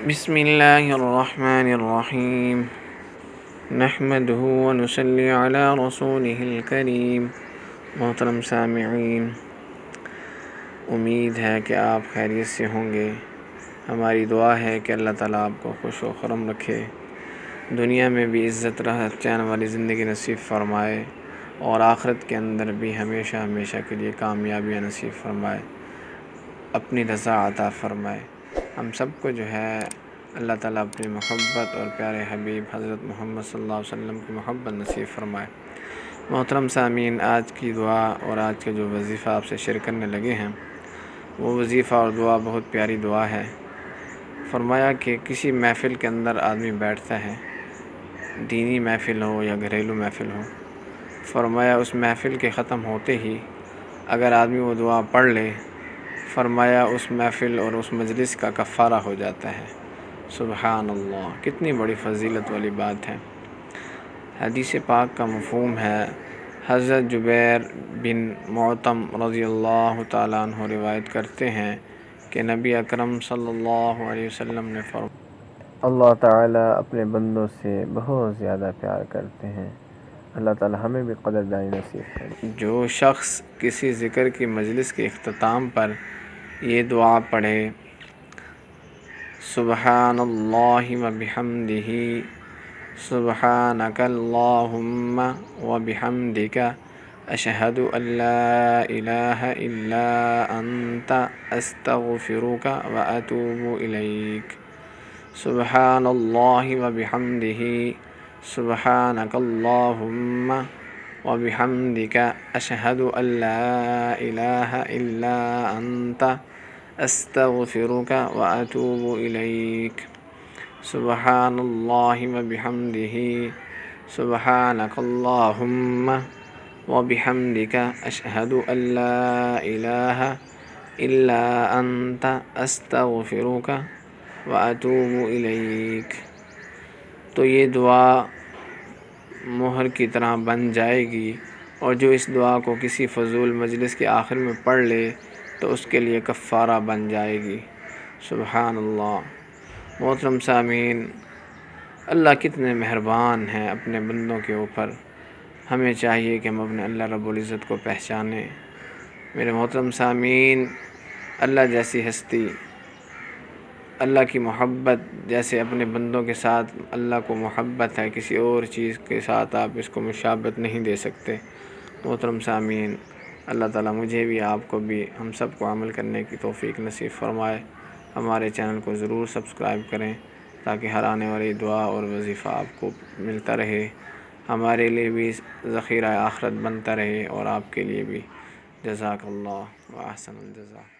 بسم اللہ الرحمن الرحیم نحمدہ ونصلی علی رسولہ الکریم۔ محترم سامعین، امید ہے کہ آپ خیریت سے ہوں گے۔ ہماری دعا ہے کہ اللہ تعالیٰ آپ کو خوش و خرم رکھے، دنیا میں بھی عزت راحت چین والی زندگی نصیب فرمائے اور آخرت کے اندر بھی ہمیشہ ہمیشہ کے لیے کامیابیاں نصیب فرمائے، اپنی رضا عطا فرمائے۔ ہم سب کو جو ہے اللہ تعالیٰ اپنی محبت اور پیارے حبیب حضرت محمد صلی اللہ علیہ وسلم کی محبت نصیب فرمائے۔ محترم سامعین، آج کی دعا اور آج کے جو وظیفہ آپ سے شیئر کرنے لگے ہیں، وہ وظیفہ اور دعا بہت پیاری دعا ہے۔ فرمایا کہ کسی محفل کے اندر آدمی بیٹھتا ہے، دینی محفل ہو یا گھریلو محفل ہو، فرمایا اس محفل کے ختم ہوتے ہی اگر آدمی وہ دعا پڑھ لے، فرمایا اس محفل اور اس مجلس کا کفارہ ہو جاتا ہے۔ سبحان اللہ، کتنی بڑی فضیلت والی بات ہے۔ حدیث پاک کا مفہوم ہے، حضرت جبیر بن معطم رضی اللہ تعالیٰ عنہ روایت کرتے ہیں کہ نبی اکرم صلی اللہ علیہ وسلم نے فرمایا، اللہ تعالیٰ اپنے بندوں سے بہت زیادہ پیار کرتے ہیں۔ اللہ تعالیٰ ہمیں بھی قدردانی نصیب کرے۔ جو شخص کسی ذکر کی مجلس کے اختتام پر یہ دعا پڑھے، سبحان اللہ و بحمدہ، سبحانک اللہم و بحمدک، اشہد ان لا الہ الا انت، استغفرک و اتوب الیک، سبحان اللہ و بحمدہ، سبحانک اللہم و بحمدک، اشہد ان لا الہ الا انت، استغفرک و اتوب الیک، سبحان اللہ و بحمدہ، سبحانک اللہم و بحمدک، اشہد ان لا الہ الا انت، استغفرک و اتوب الیک۔ تو یہ دعا مہر کی طرح بن جائے گی، اور جو اس دعا کو کسی فضول مجلس کے آخر میں پڑھ لے تو اس کے لیے کفارہ بن جائے گی۔ سبحان اللہ۔ محترم سامعین، اللہ کتنے مہربان ہیں اپنے بندوں کے اوپر۔ ہمیں چاہیے کہ ہم اپنے اللہ رب العزت کو پہچانیں۔ میرے محترم سامعین، اللہ جیسی ہستی، اللہ کی محبت جیسے اپنے بندوں کے ساتھ اللہ کو محبت ہے، کسی اور چیز کے ساتھ آپ اس کو مشابہت نہیں دے سکتے۔ محترم سامعین، اللہ تعالیٰ مجھے بھی، آپ کو بھی، ہم سب کو عمل کرنے کی توفیق نصیب فرمائے۔ ہمارے چینل کو ضرور سبسکرائب کریں تاکہ ہر آنے والی دعا اور وظیفہ آپ کو ملتا رہے، ہمارے لیے بھی ذخیرہ آخرت بنتا رہے اور آپ کے لیے بھی۔ جزاک اللہ و احسن الجزا۔